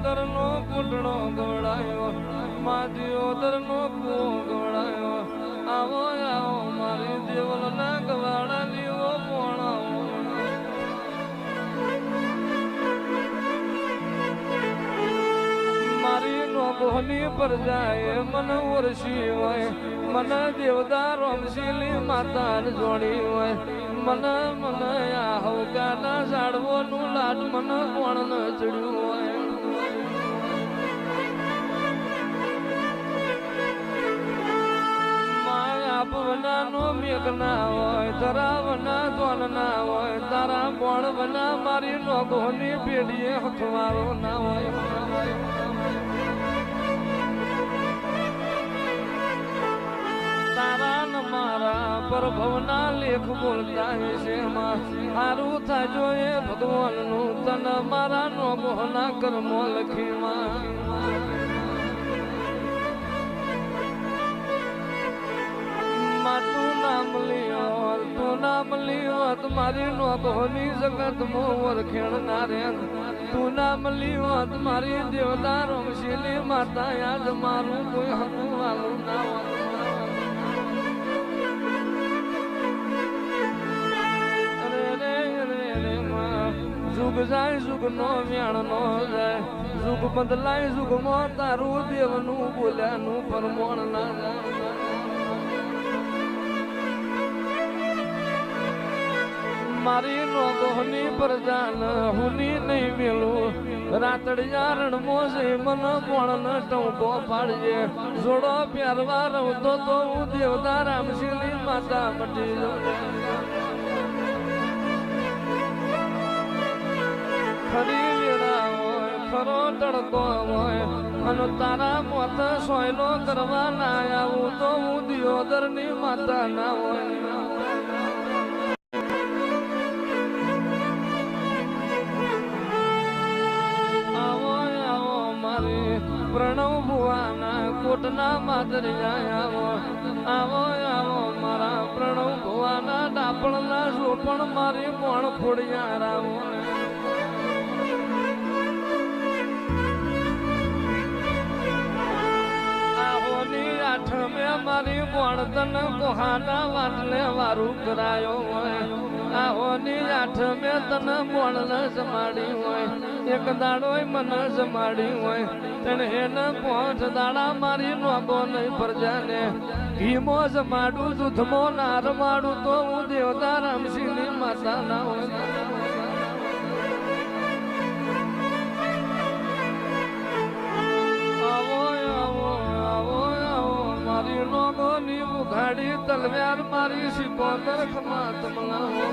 દિયોદર નો કુટણો ગવડાયો માં દિયોદર નો કુવો ગવડાયો આવો આવો મારી દેવલ ના ગવાડા દીવો પોણાવો મારી નોગોની પર જાય મન વર્ષી હોય મન દેવદાર રમશીલી માતા જોડી હોય મન મન આ હવકાના ઝાડવોનું લાડ મન કોણ ન ચડ્યું હોય આપવના નો મેઘના હોય ધરાવના ધોન ના હોય તારા બોણ બના મારી નોગોની પેઢીએ હખવારો ના હોય તારા ન મારા પરભવના લેખ બોલતા છે હારું થાજો એ ભગવાનનું તન મારા નોગોના કર્મો લખીમાં તું નામ लियो तुम्हारी नौबोनी जगत मोर खेलना रे तू नाम लियो तुम्हारी देवदार रमशीली माता याद मारू कोई हकू वालू ना अरे रे रे रे मां जुग जाए जुग नो व्याण नो जाए जुग बदलाए जुग मो तारू देवनु बोल्यानु परमोण ना जाए मारी नोगोनी पर जान हुनी नहीं मिलू रातड़िया रणमो से मन कोण न टोको पाड़े जोड़ो प्यारवा रहो तो देवदार रामशीली माता मटी खरी वेड़ा होय खरो तड़को होय अनु तारा मोत सोयलो करवा ना आया तो दियोदर नी माता ना होय प्रणव भुवाना कोटना मादरिया आवो आवो आवो मारा प्रणव भुवाना डापणना सोपण मारी मोण फोड़िया रावो आहोनी आठ में मारी मोण तन कोहाना वाटले वारू करायो आहोनी आठ में तन मोण न समाड़ी होय एक दाड़ो मन समाड़ी होय तने न पोंच दाड़ा मारी नोगो नहीं पर जाने घीमो समाडू दूधमो नार माडू तो देवदार रामशीली माता ना होय आवो आवो आवो आवो मारी नोगो नी उघाड़ी तलवार मारी सिकोतर खमा तमला हो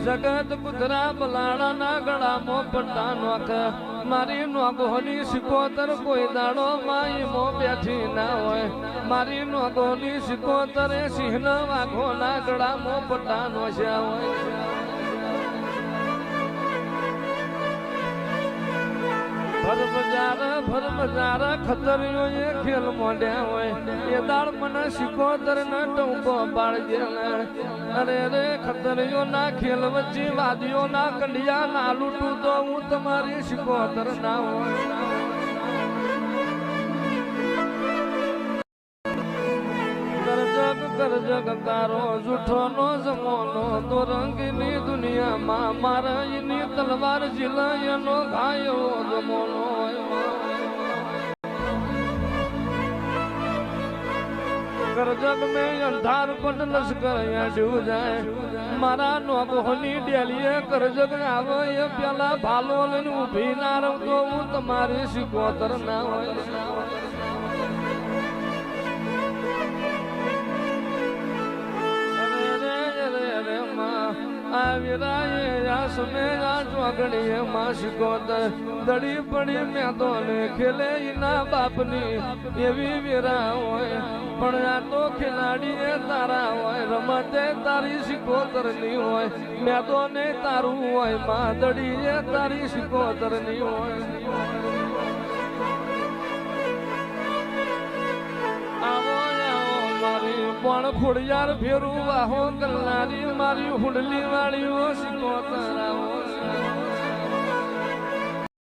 जगत कुतरा बलाड़ा ना गड़ा मो पट्टा नोक मारी नोगोनी सिकोतर कोई दाड़ो माई मो बैठी ना होय मारी नोगोनी सिकोतर सिंह वाघो ना गड़ा मो पट्टा नोश्या होय भर बजार खतरियो ये खेल मोड्या होय ये दाड़ मन सिकोतर न टोको बाड़ गेल अरे रे खतरियो ना खेल वच्ची वादियो ना कंडिया ना लूटू तो हूँ तुम्हारी सिकोतर ना होय कर जग तारो जूठो नो जमोनो तो रंगीनी दुनिया मां मारा इनी तलवार जिलायो नो घायो जमोनो कर जग में अंधार पट लश्कर या डू जाए मारा नोगोनी डेलिए कर जग आवो ये प्याला भालो लेन उभी ना रहो तो हूँ तुम्हारी सिकोतर ना होय आविराये यास में जोगड़िए माँ सिकोतर दड़ी पड़ी मैं तो ने खेले इना बापनी ये भी वीरा होय पड़ा तो खिलाड़ी तारा होय रमते तारी सिकोतर नहीं होय मैं तो ने तारू होय माँ दड़ी तारी सिकोतर नहीं होय आवो आवो मारी પણ ખોડિયાર ફેરું વાહો કલ્લારી મારી હુડલી વાળીઓ સિકોતરાઓ